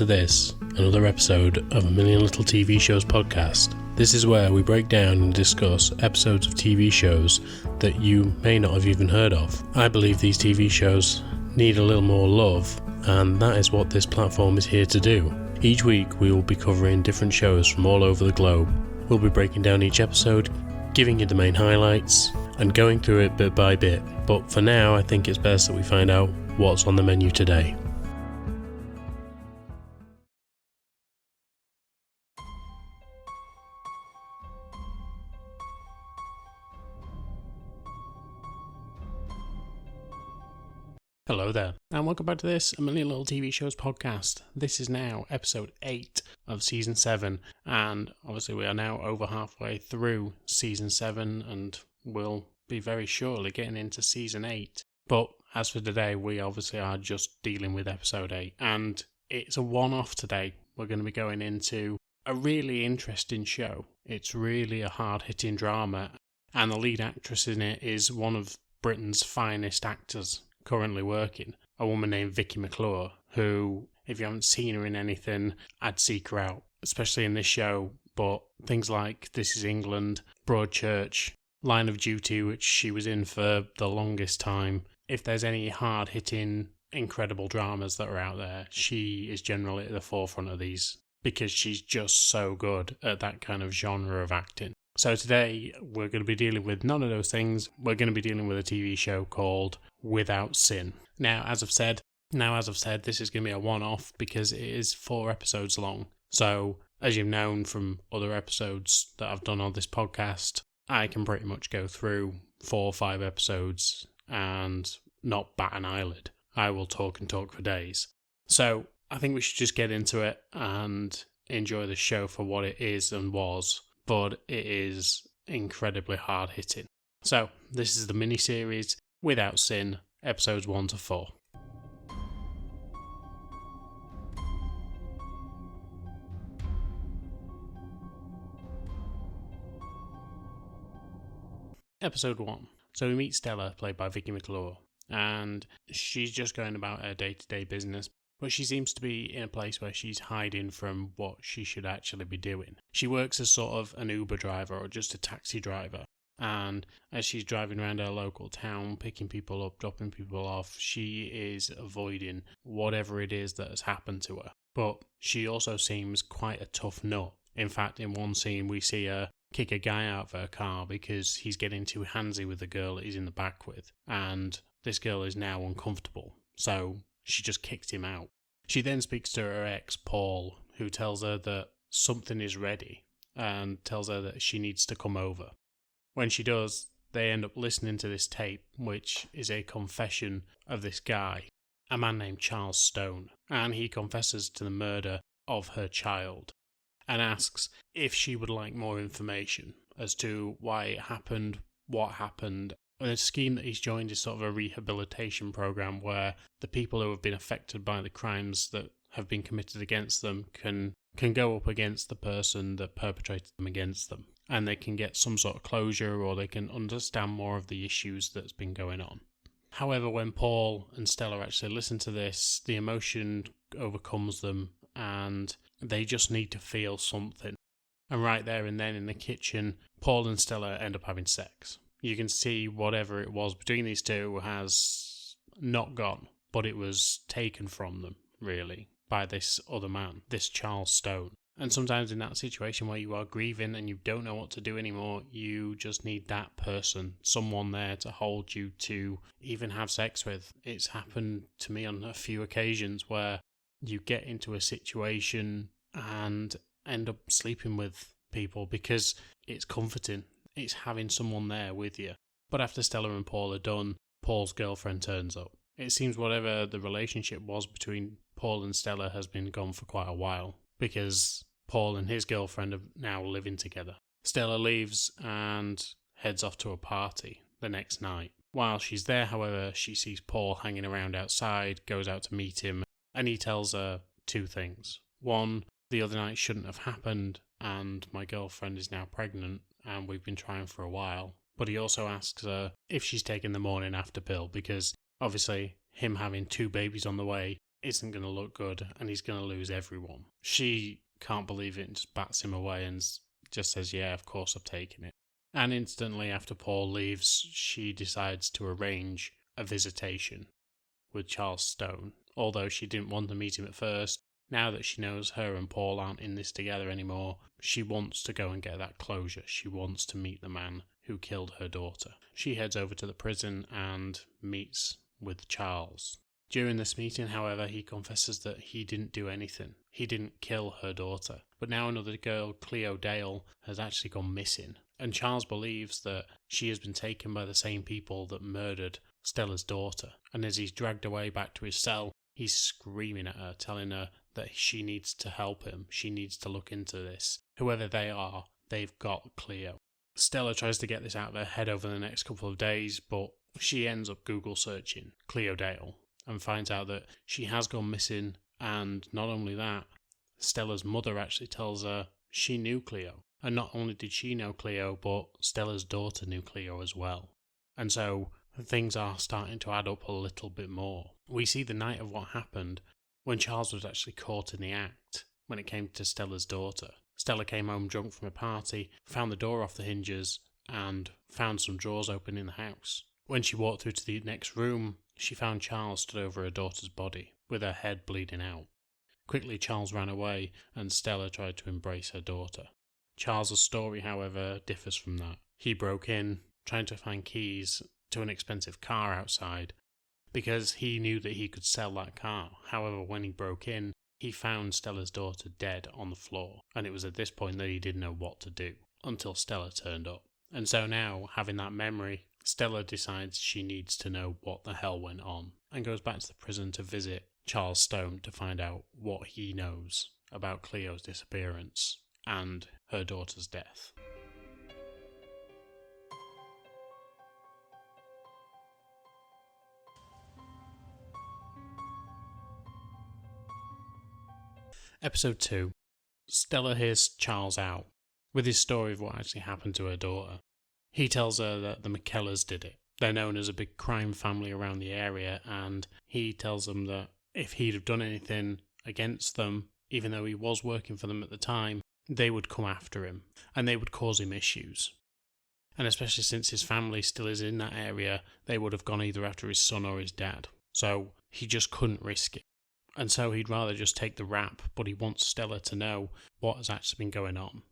To this, another episode of A Million Little TV Shows podcast. This is where we break down and discuss episodes of TV shows that you may not have even heard of. I believe these TV shows need a little more love, and that is what this platform is here to do. Each week we will be covering different shows from all over the globe. We'll be breaking down each episode, giving you the main highlights, and going through it bit by bit. But for now, I think it's best that we find out what's on the menu today. Hello there, and welcome back to this A Million Little TV Shows podcast. This is now episode 8 of season 7, and obviously we are now over halfway through season 7, and we'll be very shortly getting into season 8. But as for today, we obviously are just dealing with episode 8, and it's a one-off today. We're going to be going into a really interesting show. It's really a hard-hitting drama, and the lead actress in it is one of Britain's finest actors currently working, a woman named MacLeod, who, if you haven't seen her in anything, I'd seek her out, especially in this show. But things like This Is England, Broadchurch, Line of Duty, which she was in for the longest time. If there's any hard-hitting, incredible dramas that are out there, she is generally at the forefront of these because she's just so good at that kind of genre of acting. So today, we're going to be dealing with none of those things. We're going to be dealing with a TV show called Without Sin. Now, as I've said, this is going to be a one-off because it is 4 episodes long. So, as you've known from other episodes that I've done on this podcast, I can pretty much go through 4 or 5 episodes and not bat an eyelid. I will talk and talk for days. So, I think we should just get into it and enjoy the show for what it is and was. But it is incredibly hard-hitting. So, this is the miniseries Without Sin, episodes 1 to 4. Episode 1. So we meet Stella, played by MacLeod, and she's just going about her day-to-day business. But she seems to be in a place where she's hiding from what she should actually be doing. She works as sort of an Uber driver or just a taxi driver. And as she's driving around her local town, picking people up, dropping people off, she is avoiding whatever it is that has happened to her. But she also seems quite a tough nut. In fact, in one scene, we see her kick a guy out of her car because he's getting too handsy with the girl that he's in the back with. And this girl is now uncomfortable. So she just kicked him out. She then speaks to her ex, Paul, who tells her that something is ready and tells her that she needs to come over. When she does, they end up listening to this tape, which is a confession of this guy, a man named Charles Stone, and he confesses to the murder of her child and asks if she would like more information as to why it happened, what happened. And the scheme that he's joined is sort of a rehabilitation program where the people who have been affected by the crimes that have been committed against them can go up against the person that perpetrated them against them. And they can get some sort of closure, or they can understand more of the issues that's been going on. However, when Paul and Stella actually listen to this, the emotion overcomes them and they just need to feel something. And right there and then in the kitchen, Paul and Stella end up having sex. You can see whatever it was between these two has not gone, but it was taken from them, really, by this other man, this Charles Stone. And sometimes in that situation where you are grieving and you don't know what to do anymore, you just need that person, someone there to hold you, to even have sex with. It's happened to me on a few occasions where you get into a situation and end up sleeping with people because it's comforting. It's having someone there with you. But after Stella and Paul are done, Paul's girlfriend turns up. It seems whatever the relationship was between Paul and Stella has been gone for quite a while, because Paul and his girlfriend are now living together. Stella leaves and heads off to a party the next night. While she's there, however, she sees Paul hanging around outside, goes out to meet him, and he tells her 2 things. 1, the other night shouldn't have happened, and my girlfriend is now pregnant, and we've been trying for a while. But he also asks her if she's taken the morning after pill, because obviously him having 2 babies on the way isn't going to look good and he's going to lose everyone. She can't believe it and just bats him away and just says, yeah, of course I've taken it. And instantly after Paul leaves, she decides to arrange a visitation with Charles Stone. Although she didn't want to meet him at first, now that she knows her and Paul aren't in this together anymore, she wants to go and get that closure. She wants to meet the man who killed her daughter. She heads over to the prison and meets with Charles. During this meeting, however, he confesses that he didn't do anything. He didn't kill her daughter. But now another girl, Cleo Dale, has actually gone missing. And Charles believes that she has been taken by the same people that murdered Stella's daughter. And as he's dragged away back to his cell, he's screaming at her, telling her that she needs to help him. She needs to look into this. Whoever they are, they've got Cleo. Stella tries to get this out of her head over the next couple of days, but she ends up Google searching Cleo Dale and finds out that she has gone missing. And not only that, Stella's mother actually tells her she knew Cleo. And not only did she know Cleo, but Stella's daughter knew Cleo as well. And so things are starting to add up a little bit more. We see the night of what happened when Charles was actually caught in the act when it came to Stella's daughter. Stella came home drunk from a party, found the door off the hinges, and found some drawers open in the house. When she walked through to the next room, she found Charles stood over her daughter's body, with her head bleeding out. Quickly, Charles ran away, and Stella tried to embrace her daughter. Charles's story, however, differs from that. He broke in, trying to find keys to an expensive car outside, because he knew that he could sell that car. However, when he broke in, he found Stella's daughter dead on the floor, and it was at this point that he didn't know what to do, until Stella turned up. And so now, having that memory, Stella decides she needs to know what the hell went on, and goes back to the prison to visit Charles Stone to find out what he knows about Cleo's disappearance and her daughter's death. Episode 2. Stella hears Charles out with his story of what actually happened to her daughter. He tells her that the McKellars did it. They're known as a big crime family around the area, and he tells them that if he'd have done anything against them, even though he was working for them at the time, they would come after him, and they would cause him issues. And especially since his family still is in that area, they would have gone either after his son or his dad. So he just couldn't risk it. And so he'd rather just take the rap, but he wants Stella to know what has actually been going on.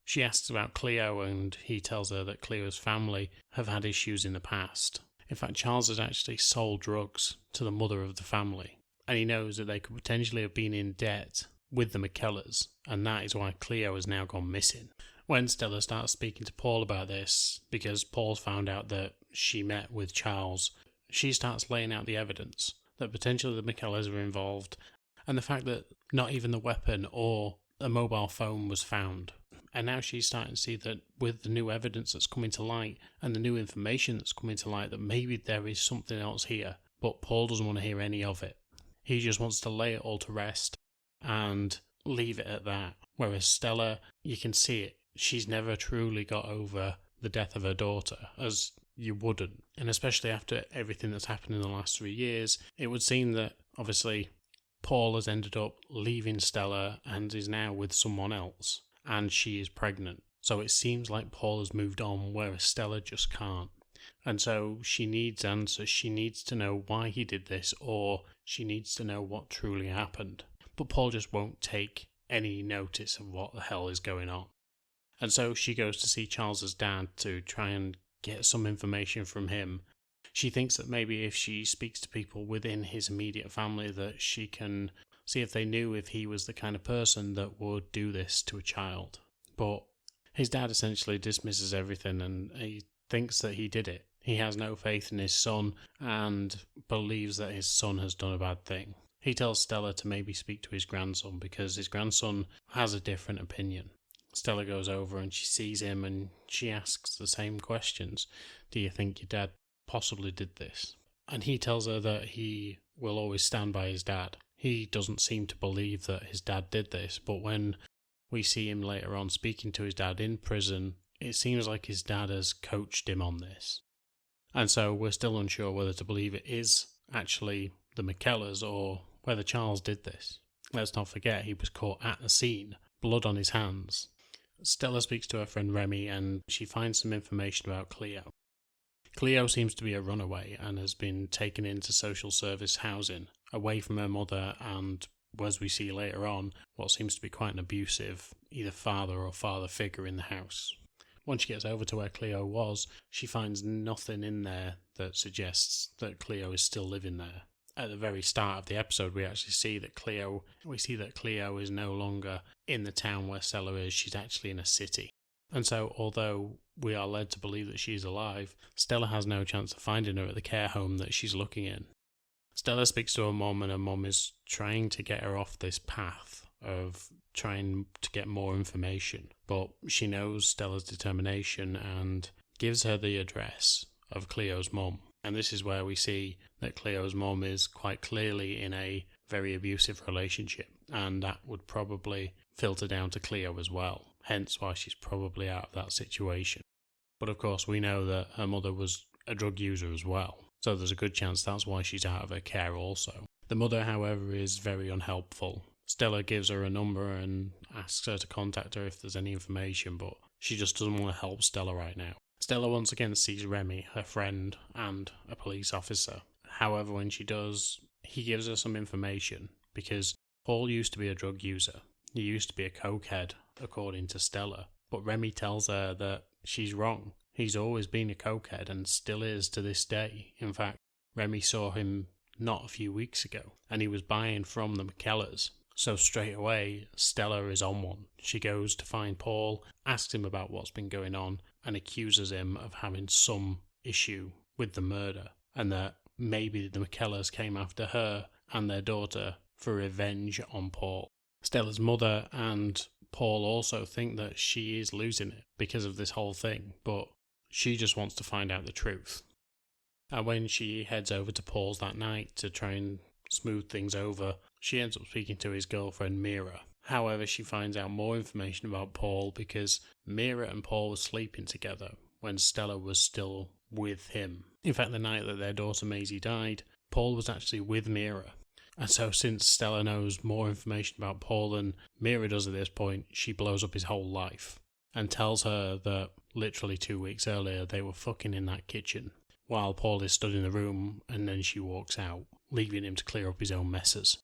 She asks about Cleo, and he tells her that Cleo's family have had issues in the past. In fact, Charles has actually sold drugs to the mother of the family, and he knows that they could potentially have been in debt with the McKellars, and that is why Cleo has now gone missing. When Stella starts speaking to Paul about this, because Paul's found out that she met with Charles, she starts laying out the evidence that potentially the McKellars were involved, and the fact that not even the weapon or a mobile phone was found. And now she's starting to see that with the new evidence that's coming to light and the new information that's coming to light, that maybe there is something else here, but Paul doesn't want to hear any of it. He just wants to lay it all to rest and leave it at that. Whereas Stella, you can see it. She's never truly got over the death of her daughter, as you wouldn't. And especially after everything that's happened in the last 3 years, it would seem that obviously Paul has ended up leaving Stella and is now with someone else, and she is pregnant. So it seems like Paul has moved on, whereas Stella just can't. And so she needs answers. She needs to know why he did this, or she needs to know what truly happened. But Paul just won't take any notice of what the hell is going on. And so she goes to see Charles's dad to try and get some information from him. She thinks that maybe if she speaks to people within his immediate family, that she can see if they knew if he was the kind of person that would do this to a child. But his dad essentially dismisses everything, and he thinks that he did it. He has no faith in his son and believes that his son has done a bad thing. He tells Stella to maybe speak to his grandson because his grandson has a different opinion. Stella goes over and she sees him and she asks the same questions. Do you think your dad possibly did this? And he tells her that he will always stand by his dad. He doesn't seem to believe that his dad did this, but when we see him later on speaking to his dad in prison, it seems like his dad has coached him on this. And so we're still unsure whether to believe it is actually the McKellars or whether Charles did this. Let's not forget he was caught at the scene, blood on his hands. Stella speaks to her friend Remy and she finds some information about Cleo. Cleo seems to be a runaway and has been taken into social service housing, away from her mother and, as we see later on, what seems to be quite an abusive either father or father figure in the house. Once she gets over to where Cleo was, she finds nothing in there that suggests that Cleo is still living there. At the very start of the episode, we actually see that Cleo is no longer in the town where Stella is. She's actually in a city. And so, although we are led to believe that she's alive, Stella has no chance of finding her at the care home that she's looking in. Stella speaks to her mum, and her mum is trying to get her off this path of trying to get more information. But she knows Stella's determination and gives her the address of Cleo's mum. And this is where we see that Cleo's mum is quite clearly in a very abusive relationship, and that would probably filter down to Cleo as well, hence why she's probably out of that situation. But of course we know that her mother was a drug user as well, so there's a good chance that's why she's out of her care also. The mother, however, is very unhelpful. Stella gives her a number and asks her to contact her if there's any information, but she just doesn't want to help Stella right now. Stella once again sees Remy, her friend, and a police officer. However, when she does, he gives her some information, because Paul used to be a drug user. He used to be a cokehead, according to Stella. But Remy tells her that she's wrong. He's always been a cokehead and still is to this day. In fact, Remy saw him not a few weeks ago, and he was buying from the McKellars. So straight away, Stella is on one. She goes to find Paul, asks him about what's been going on, and accuses him of having some issue with the murder, and that maybe the McKellars came after her and their daughter for revenge on Paul. Stella's mother and Paul also think that she is losing it because of this whole thing, but she just wants to find out the truth. And when she heads over to Paul's that night to try and smooth things over, she ends up speaking to his girlfriend Mira. However, she finds out more information about Paul because Mira and Paul were sleeping together when Stella was still with him. In fact, the night that their daughter Maisie died, Paul was actually with Mira. And so since Stella knows more information about Paul than Mira does at this point, she blows up his whole life and tells her that literally 2 weeks earlier they were fucking in that kitchen while Paul is stood in the room, and then she walks out, leaving him to clear up his own messes.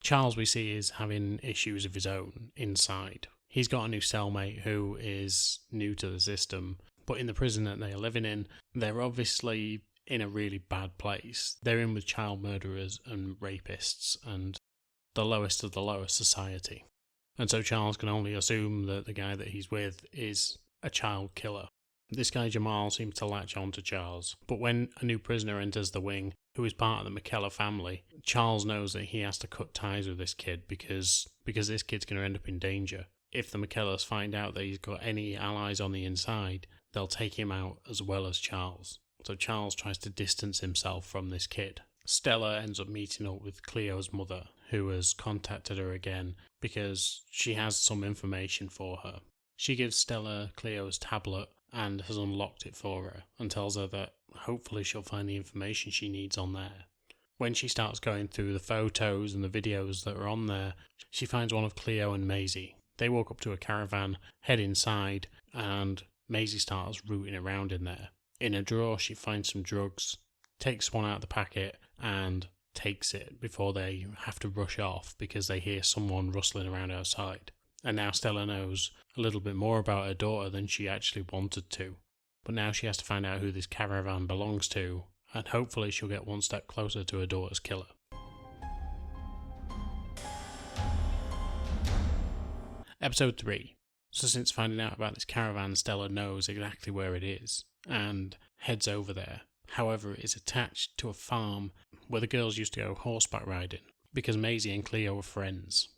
Charles, we see, is having issues of his own inside. He's got a new cellmate who is new to the system, but in the prison that they are living in, they're obviously in a really bad place. They're in with child murderers and rapists and the lowest of the lowest society. And so Charles can only assume that the guy that he's with is a child killer. This guy Jamal seems to latch on to Charles, but when a new prisoner enters the wing, who is part of the McKellar family, Charles knows that he has to cut ties with this kid because this kid's going to end up in danger. If the McKellars find out that he's got any allies on the inside, they'll take him out as well as Charles. So Charles tries to distance himself from this kid. Stella ends up meeting up with Cleo's mother, who has contacted her again because she has some information for her. She gives Stella Cleo's tablet and has unlocked it for her and tells her that hopefully she'll find the information she needs on there. When she starts going through the photos and the videos that are on there, she finds one of Cleo and Maisie. They walk up to a caravan, head inside, and Maisie starts rooting around in there. In a drawer, she finds some drugs, takes one out of the packet, and takes it before they have to rush off because they hear someone rustling around outside. And now Stella knows a little bit more about her daughter than she actually wanted to. But now she has to find out who this caravan belongs to, and hopefully she'll get one step closer to her daughter's killer. Episode 3. So since finding out about this caravan, Stella knows exactly where it is, and heads over there. However, it is attached to a farm where the girls used to go horseback riding, because Maisie and Cleo were friends.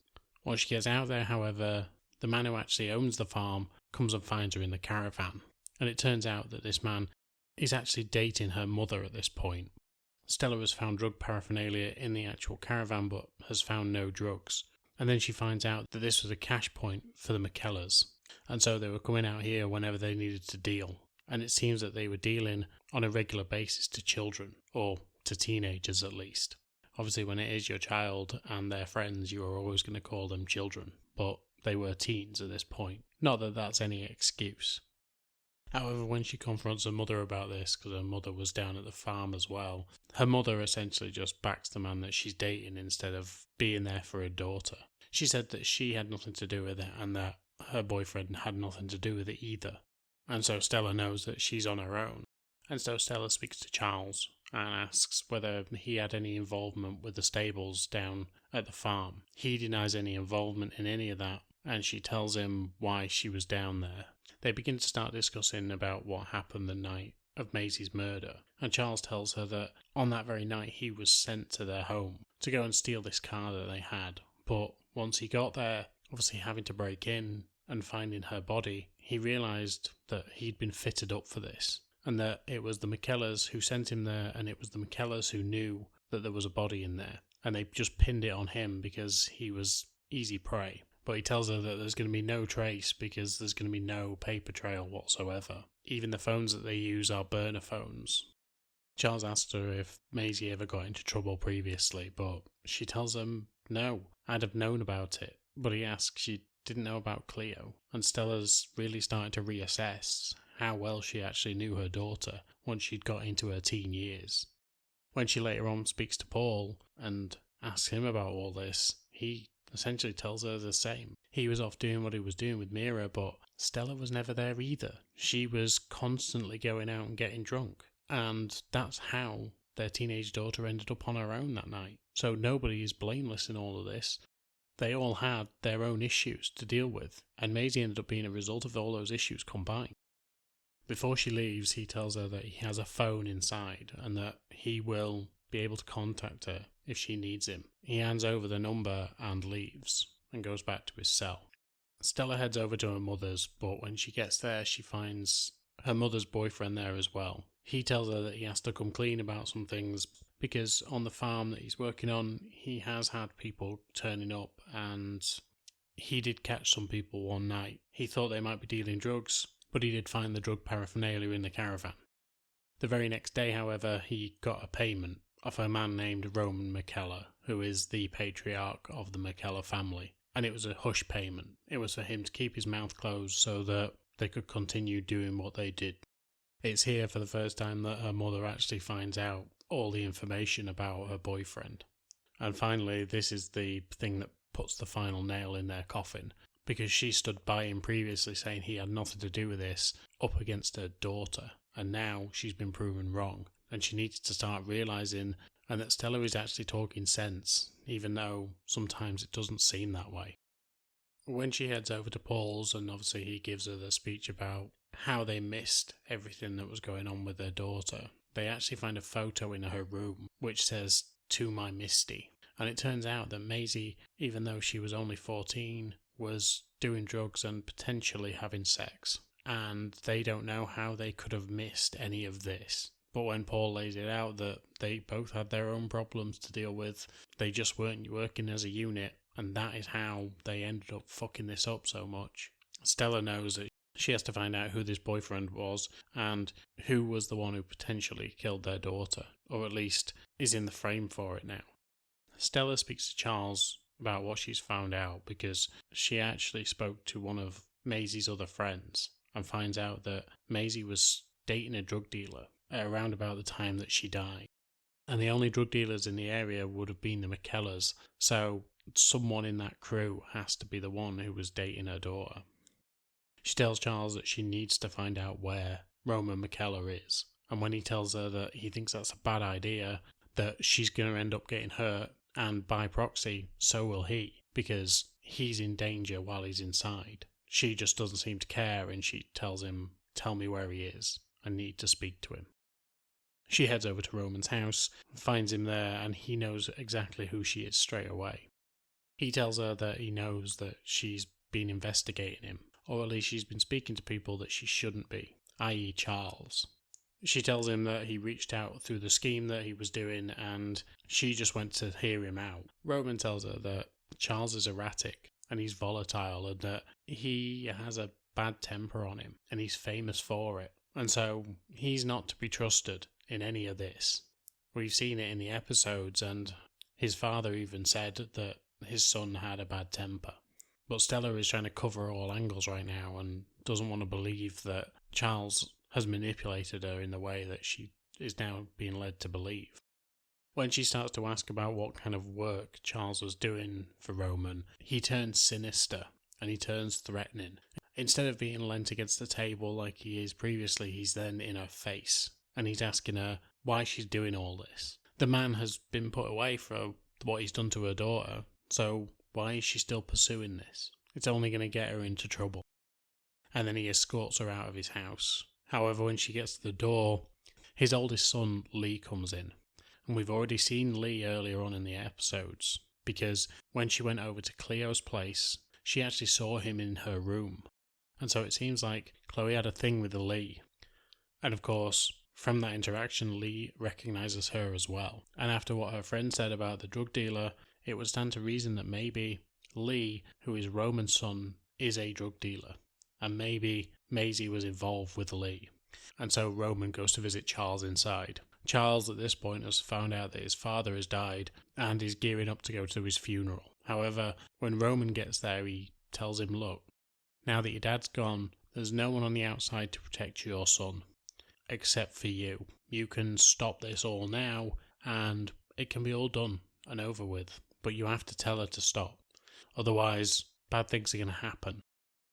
Once she gets out there, however, the man who actually owns the farm comes and finds her in the caravan, and it turns out that this man is actually dating her mother at this point. Stella has found drug paraphernalia in the actual caravan, but has found no drugs. And then she finds out that this was a cash point for the McKellars, and so they were coming out here whenever they needed to deal. And it seems that they were dealing on a regular basis to children, or to teenagers at least. Obviously, when it is your child and their friends, you are always going to call them children, but they were teens at this point. Not that that's any excuse. However, when she confronts her mother about this, because her mother was down at the farm as well, her mother essentially just backs the man that she's dating instead of being there for her daughter. She said that she had nothing to do with it and that her boyfriend had nothing to do with it either. And so Stella knows that she's on her own. And so Stella speaks to Charles and asks whether he had any involvement with the stables down at the farm. He denies any involvement in any of that, and she tells him why she was down there. They begin to start discussing about what happened the night of Maisie's murder, and Charles tells her that on that very night he was sent to their home to go and steal this car that they had. But once he got there, obviously having to break in and finding her body, he realised that he'd been fitted up for this, and that it was the McKellars who sent him there, and it was the McKellars who knew that there was a body in there, and they just pinned it on him because he was easy prey. But he tells her that there's going to be no trace because there's going to be no paper trail whatsoever. Even the phones that they use are burner phones. Charles asks her if Maisie ever got into trouble previously, but she tells him no, I'd have known about it. But he asks she didn't know about Cleo, and Stella's really starting to reassess how well she actually knew her daughter once she'd got into her teen years. When she later on speaks to Paul and asks him about all this, he essentially tells her the same. He was off doing what he was doing with Mira, but Stella was never there either. She was constantly going out and getting drunk, and that's how their teenage daughter ended up on her own that night. So nobody is blameless in all of this. They all had their own issues to deal with, and Maisie ended up being a result of all those issues combined. Before she leaves, he tells her that he has a phone inside and that he will be able to contact her if she needs him. He hands over the number and leaves and goes back to his cell. Stella heads over to her mother's, but when she gets there, she finds her mother's boyfriend there as well. He tells her that he has to come clean about some things because on the farm that he's working on, he has had people turning up, and he did catch some people one night. He thought they might be dealing drugs, but he did find the drug paraphernalia in the caravan. The very next day, however, he got a payment off a man named Roman McKellar, who is the patriarch of the McKellar family, and it was a hush payment. It was for him to keep his mouth closed so that they could continue doing what they did. It's here for the first time that her mother actually finds out all the information about her boyfriend. And finally, this is the thing that puts the final nail in their coffin, because she stood by him previously saying he had nothing to do with this up against her daughter, and now she's been proven wrong, and she needs to start realising and that Stella is actually talking sense, even though sometimes it doesn't seem that way. When she heads over to Paul's, and obviously he gives her the speech about how they missed everything that was going on with their daughter, they actually find a photo in her room which says, "To my Misty." And it turns out that Maisie, even though she was only 14, was doing drugs and potentially having sex. And they don't know how they could have missed any of this. But when Paul lays it out that they both had their own problems to deal with, they just weren't working as a unit, and that is how they ended up fucking this up so much. Stella knows that she has to find out who this boyfriend was and who was the one who potentially killed their daughter, or at least is in the frame for it now. Stella speaks to Charles about what she's found out because she actually spoke to one of Maisie's other friends and finds out that Maisie was dating a drug dealer at around about the time that she died. And the only drug dealers in the area would have been the McKellars, so someone in that crew has to be the one who was dating her daughter. She tells Charles that she needs to find out where Roman McKellar is, and when he tells her that he thinks that's a bad idea, that she's going to end up getting hurt, and by proxy, so will he, because he's in danger while he's inside. She just doesn't seem to care, and she tells him, "Tell me where he is. I need to speak to him." She heads over to Roman's house, finds him there, and he knows exactly who she is straight away. He tells her that he knows that she's been investigating him, or at least she's been speaking to people that she shouldn't be, i.e. Charles. She tells him that he reached out through the scheme that he was doing, and she just went to hear him out. Roman tells her that Charles is erratic, and he's volatile, and that he has a bad temper on him, and he's famous for it. And so he's not to be trusted in any of this. We've seen it in the episodes, and His father even said that his son had a bad temper. But Stella is trying to cover all angles right now and doesn't want to believe that Charles has manipulated her in the way that she is now being led to believe. When she starts to ask about what kind of work Charles was doing for Roman, he turns sinister and he turns threatening. Instead of being leant against the table like he is previously, he's then in her face and he's asking her why she's doing all this. The man has been put away for what he's done to her daughter, so why is she still pursuing this? It's only going to get her into trouble. And then he escorts her out of his house. However, when she gets to the door, his oldest son, Lee, comes in. And we've already seen Lee earlier on in the episodes, because when she went over to Cleo's place, she actually saw him in her room. And so it seems like Chloe had a thing with Lee. And of course, from that interaction, Lee recognises her as well. And after what her friend said about the drug dealer, it would stand to reason that maybe Lee, who is Roman's son, is a drug dealer. And maybe Maisie was involved with Lee. And so Roman goes to visit Charles inside. Charles at this point has found out that his father has died and is gearing up to go to his funeral. However, when Roman gets there, he tells him, look, now that your dad's gone, there's no one on the outside to protect your son, except for you. You can stop this all now, and it can be all done and over with, but you have to tell her to stop. Otherwise, bad things are going to happen.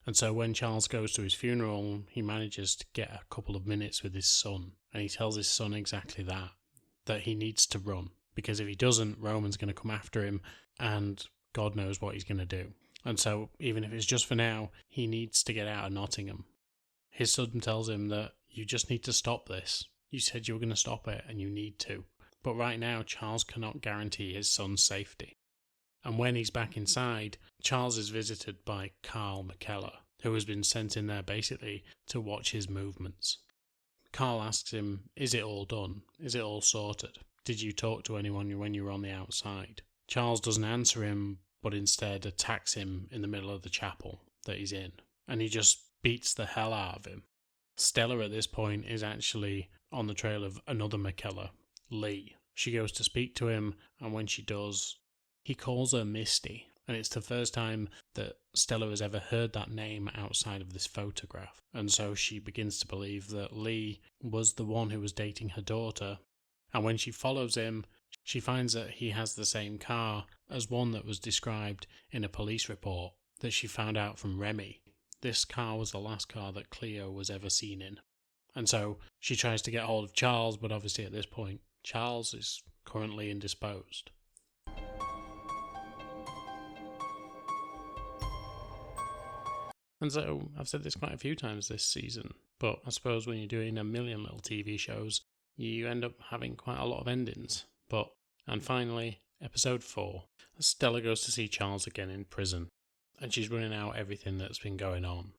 And so when Charles goes to his funeral, he manages to get a couple of minutes with his son, and he tells his son exactly that he needs to run, because if he doesn't, Roman's going to come after him, and God knows what he's going to do. And so, even if it's just for now, he needs to get out of Nottingham. His son tells him that you just need to stop this. You said you were going to stop it, and you need to. But right now, Charles cannot guarantee his son's safety. And when he's back inside, Charles is visited by Carl McKellar, who has been sent in there basically to watch his movements. Carl asks him, is it all done? Is it all sorted? Did you talk to anyone when you were on the outside? Charles doesn't answer him, but instead attacks him in the middle of the chapel that he's in. And he just beats the hell out of him. Stella at this point is actually on the trail of another McKellar, Lee. She goes to speak to him, and when she does, he calls her Misty. And it's the first time that Stella has ever heard that name outside of this photograph. And so she begins to believe that Lee was the one who was dating her daughter. And when she follows him, she finds that he has the same car as one that was described in a police report that she found out from Remy. This car was the last car that Cleo was ever seen in. And so she tries to get hold of Charles, but obviously at this point, Charles is currently indisposed. And so, I've said this quite a few times this season, but I suppose when you're doing a million little TV shows, you end up having quite a lot of endings. And finally, episode 4, Stella goes to see Charles again in prison, and she's running out everything that's been going on.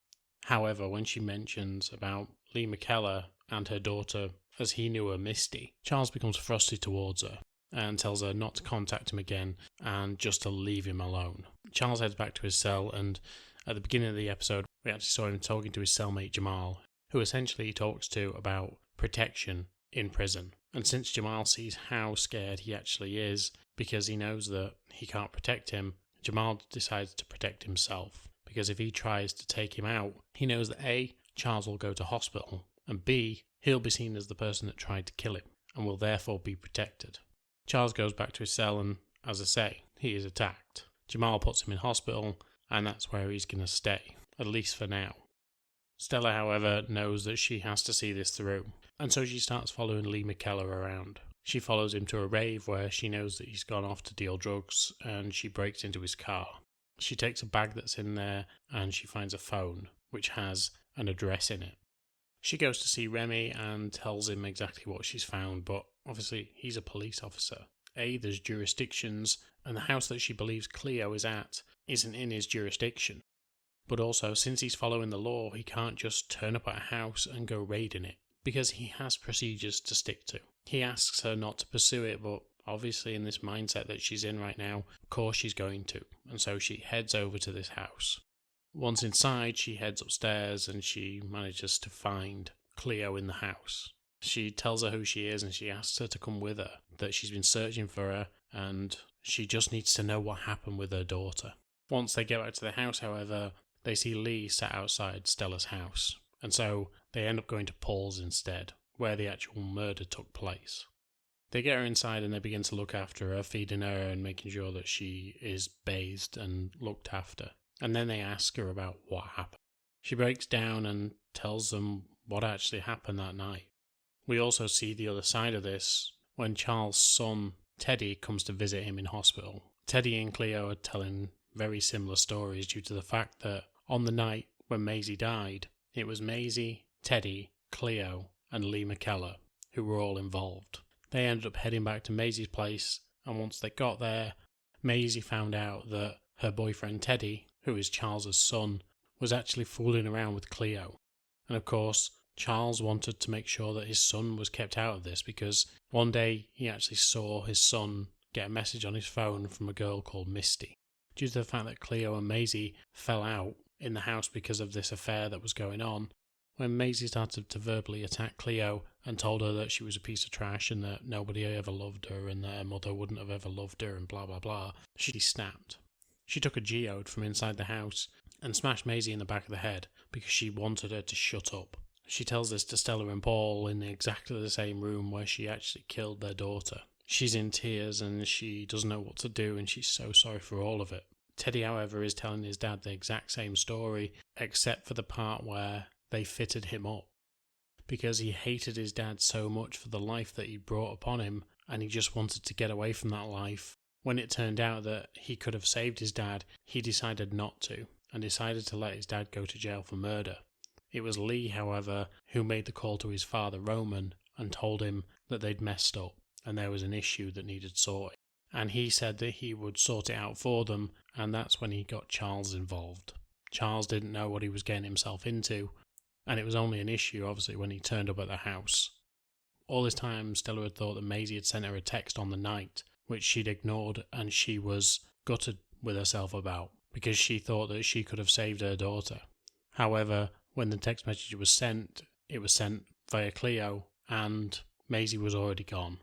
However, when she mentions about Lee McKellar and her daughter, as he knew her, Misty, Charles becomes frosty towards her and tells her not to contact him again and just to leave him alone. Charles heads back to his cell, and at the beginning of the episode, we actually saw him talking to his cellmate Jamal, who essentially he talks to about protection in prison. And since Jamal sees how scared he actually is, because he knows that he can't protect him, Jamal decides to protect himself. Because if he tries to take him out, he knows that A, Charles will go to hospital, and B, he'll be seen as the person that tried to kill him, and will therefore be protected. Charles goes back to his cell and, as I say, he is attacked. Jamal puts him in hospital, and that's where he's going to stay, at least for now. Stella, however, knows that she has to see this through, and so she starts following Lee McKellar around. She follows him to a rave where she knows that he's gone off to deal drugs, and she breaks into his car. She takes a bag that's in there, and she finds a phone, which has an address in it. She goes to see Remy and tells him exactly what she's found, but obviously he's a police officer. There's jurisdictions, and the house that she believes Cleo is at isn't in his jurisdiction. But also, since he's following the law, he can't just turn up at a house and go raiding it, because he has procedures to stick to. He asks her not to pursue it, but obviously in this mindset that she's in right now, of course she's going to, and so she heads over to this house. Once inside, she heads upstairs and she manages to find Cleo in the house. She tells her who she is and she asks her to come with her, that she's been searching for her and she just needs to know what happened with her daughter. Once they get back to the house, however, they see Lee sat outside Stella's house, and so they end up going to Paul's instead, where the actual murder took place. They get her inside and they begin to look after her, feeding her and making sure that she is bathed and looked after. And then they ask her about what happened. She breaks down and tells them what actually happened that night. We also see the other side of this when Charles' son, Teddy, comes to visit him in hospital. Teddy and Cleo are telling very similar stories due to the fact that on the night when Maisie died, it was Maisie, Teddy, Cleo, and Lee McKellar who were all involved. They ended up heading back to Maisie's place, and once they got there, Maisie found out that her boyfriend Teddy, who is Charles' son, was actually fooling around with Cleo. And of course, Charles wanted to make sure that his son was kept out of this because one day he actually saw his son get a message on his phone from a girl called Misty. Due to the fact that Cleo and Maisie fell out in the house because of this affair that was going on, when Maisie started to verbally attack Cleo and told her that she was a piece of trash and that nobody ever loved her and that her mother wouldn't have ever loved her and blah blah blah, she snapped. She took a geode from inside the house and smashed Maisie in the back of the head because she wanted her to shut up. She tells this to Stella and Paul in exactly the same room where she actually killed their daughter. She's in tears and she doesn't know what to do and she's so sorry for all of it. Teddy, however, is telling his dad the exact same story except for the part where they fitted him up because he hated his dad so much for the life that he brought upon him and he just wanted to get away from that life. When it turned out that he could have saved his dad, he decided not to and decided to let his dad go to jail for murder. It was Lee, however, who made the call to his father Roman and told him that they'd messed up and there was an issue that needed sorting. And he said that he would sort it out for them, and that's when he got Charles involved. Charles didn't know what he was getting himself into, and it was only an issue, obviously, when he turned up at the house. All this time, Stella had thought that Maisie had sent her a text on the night, which she'd ignored, and she was gutted with herself about, because she thought that she could have saved her daughter. However, when the text message was sent, it was sent via Cleo, and Maisie was already gone.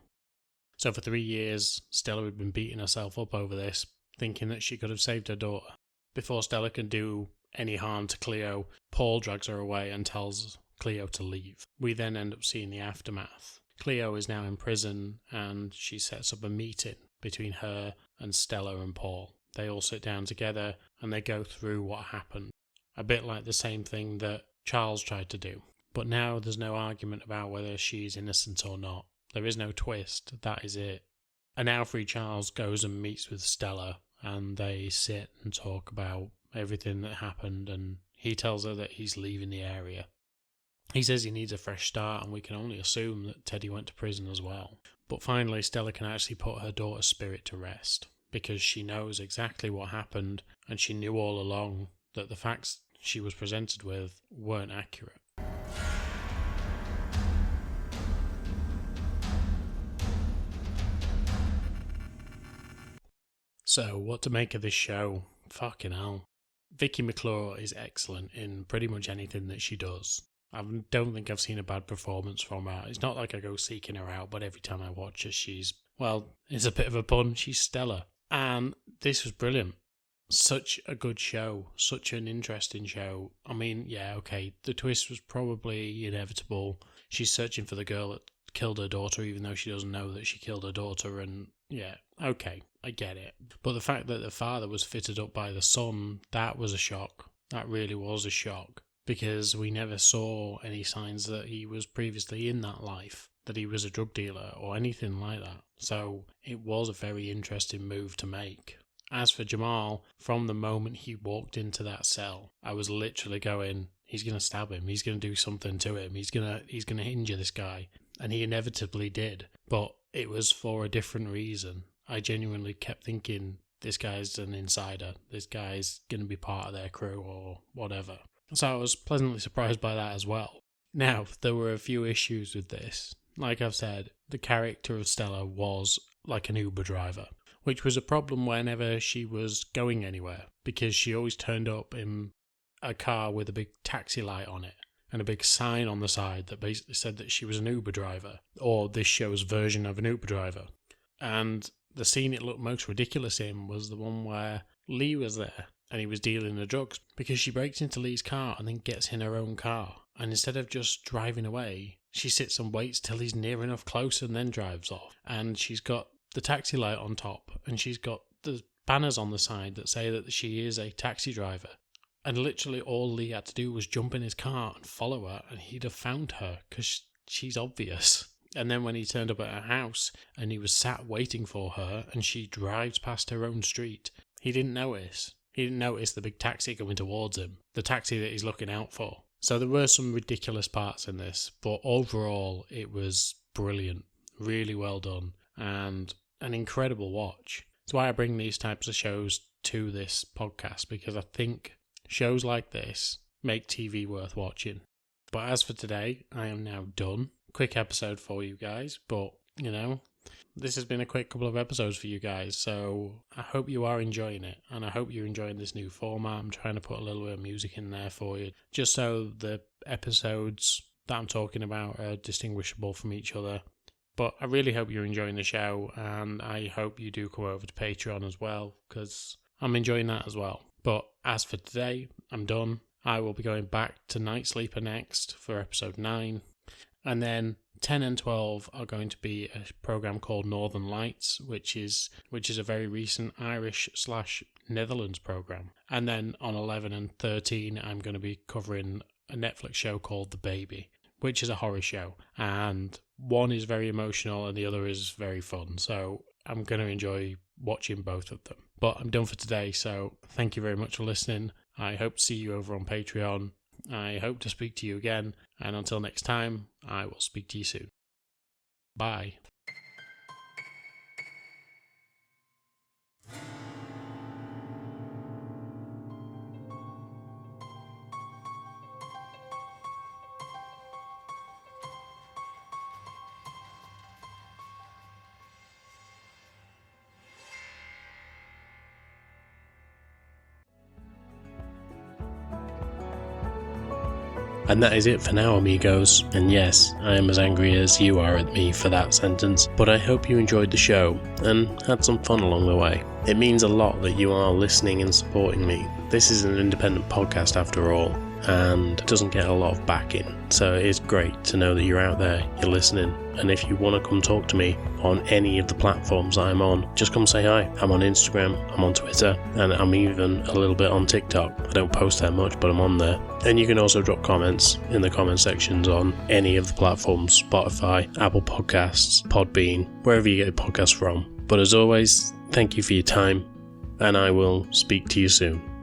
So for 3 years, Stella had been beating herself up over this, thinking that she could have saved her daughter. Before Stella can do any harm to Cleo, Paul drags her away and tells Cleo to leave. We then end up seeing the aftermath. Cleo is now in prison and she sets up a meeting between her and Stella and Paul. They all sit down together and they go through what happened. A bit like the same thing that Charles tried to do. But now there's no argument about whether she's innocent or not. There is no twist, that is it. And now Free Charles goes and meets with Stella and they sit and talk about everything that happened, and he tells her that he's leaving the area. He says he needs a fresh start, and we can only assume that Teddy went to prison as well. But finally, Stella can actually put her daughter's spirit to rest, because she knows exactly what happened, and she knew all along that the facts she was presented with weren't accurate. So, what to make of this show? Fucking hell. Vicky McClure is excellent in pretty much anything that she does. I don't think I've seen a bad performance from her. It's not like I go seeking her out, but every time I watch her, she's, well, it's a bit of a pun, she's Stella. And this was brilliant. Such a good show, such an interesting show. I mean, yeah, okay, the twist was probably inevitable. She's searching for the girl that killed her daughter, even though she doesn't know that she killed her daughter, and yeah, okay, I get it. But the fact that the father was fitted up by the son, that was a shock. That really was a shock, because we never saw any signs that he was previously in that life, that he was a drug dealer or anything like that. So it was a very interesting move to make. As for Jamal, from the moment he walked into that cell, I was literally going, he's going to stab him, he's going to do something to him, he's going to injure this guy. And he inevitably did, but it was for a different reason. I genuinely kept thinking, this guy's an insider, this guy's going to be part of their crew or whatever. So I was pleasantly surprised by that as well. Now, there were a few issues with this. Like I've said, the character of Stella was like an Uber driver, which was a problem whenever she was going anywhere, because she always turned up in a car with a big taxi light on it and a big sign on the side that basically said that she was an Uber driver, or this show's version of an Uber driver. And the scene it looked most ridiculous in was the one where Lee was there and he was dealing the drugs, because she breaks into Lee's car and then gets in her own car. And instead of just driving away, she sits and waits till he's near enough close and then drives off. And she's got the taxi light on top, and she's got the banners on the side that say that she is a taxi driver. And literally all Lee had to do was jump in his car and follow her, and he'd have found her, because she's obvious. And then when he turned up at her house and he was sat waiting for her and she drives past her own street, he didn't notice. He didn't notice the big taxi coming towards him, the taxi that he's looking out for. So there were some ridiculous parts in this, but overall it was brilliant, really well done, and an incredible watch. That's why I bring these types of shows to this podcast, because I think shows like this make TV worth watching. But as for today, I am now done. Quick episode for you guys, but this has been a quick couple of episodes for you guys, so I hope you are enjoying it, and I hope you're enjoying this new format. I'm trying to put a little bit of music in there for you, just so the episodes that I'm talking about are distinguishable from each other. But I really hope you're enjoying the show, and I hope you do come over to Patreon as well, because I'm enjoying that as well. But as for today, I'm done. I will be going back to Night Sleeper next for episode 9, and then 10 and 12 are going to be a program called Northern Lights, which is a very recent Irish/Netherlands program. And then on 11 and 13, I'm going to be covering a Netflix show called The Baby, which is a horror show. And one is very emotional and the other is very fun. So I'm going to enjoy watching both of them. But I'm done for today, so thank you very much for listening. I hope to see you over on Patreon. I hope to speak to you again, and until next time, I will speak to you soon. Bye. And that is it for now, amigos. And yes, I am as angry as you are at me for that sentence, but I hope you enjoyed the show and had some fun along the way. It means a lot that you are listening and supporting me. This is an independent podcast after all, and doesn't get a lot of backing, so it is great to know that you're out there, you're listening. And if you want to come talk to me on any of the platforms I'm on, just come say hi. I'm on Instagram, I'm on Twitter, and I'm even a little bit on TikTok. I don't post that much, but I'm on there. And you can also drop comments in the comment sections on any of the platforms: Spotify, Apple Podcasts, Podbean, wherever you get podcasts from. But as always, thank you for your time, and I will speak to you soon.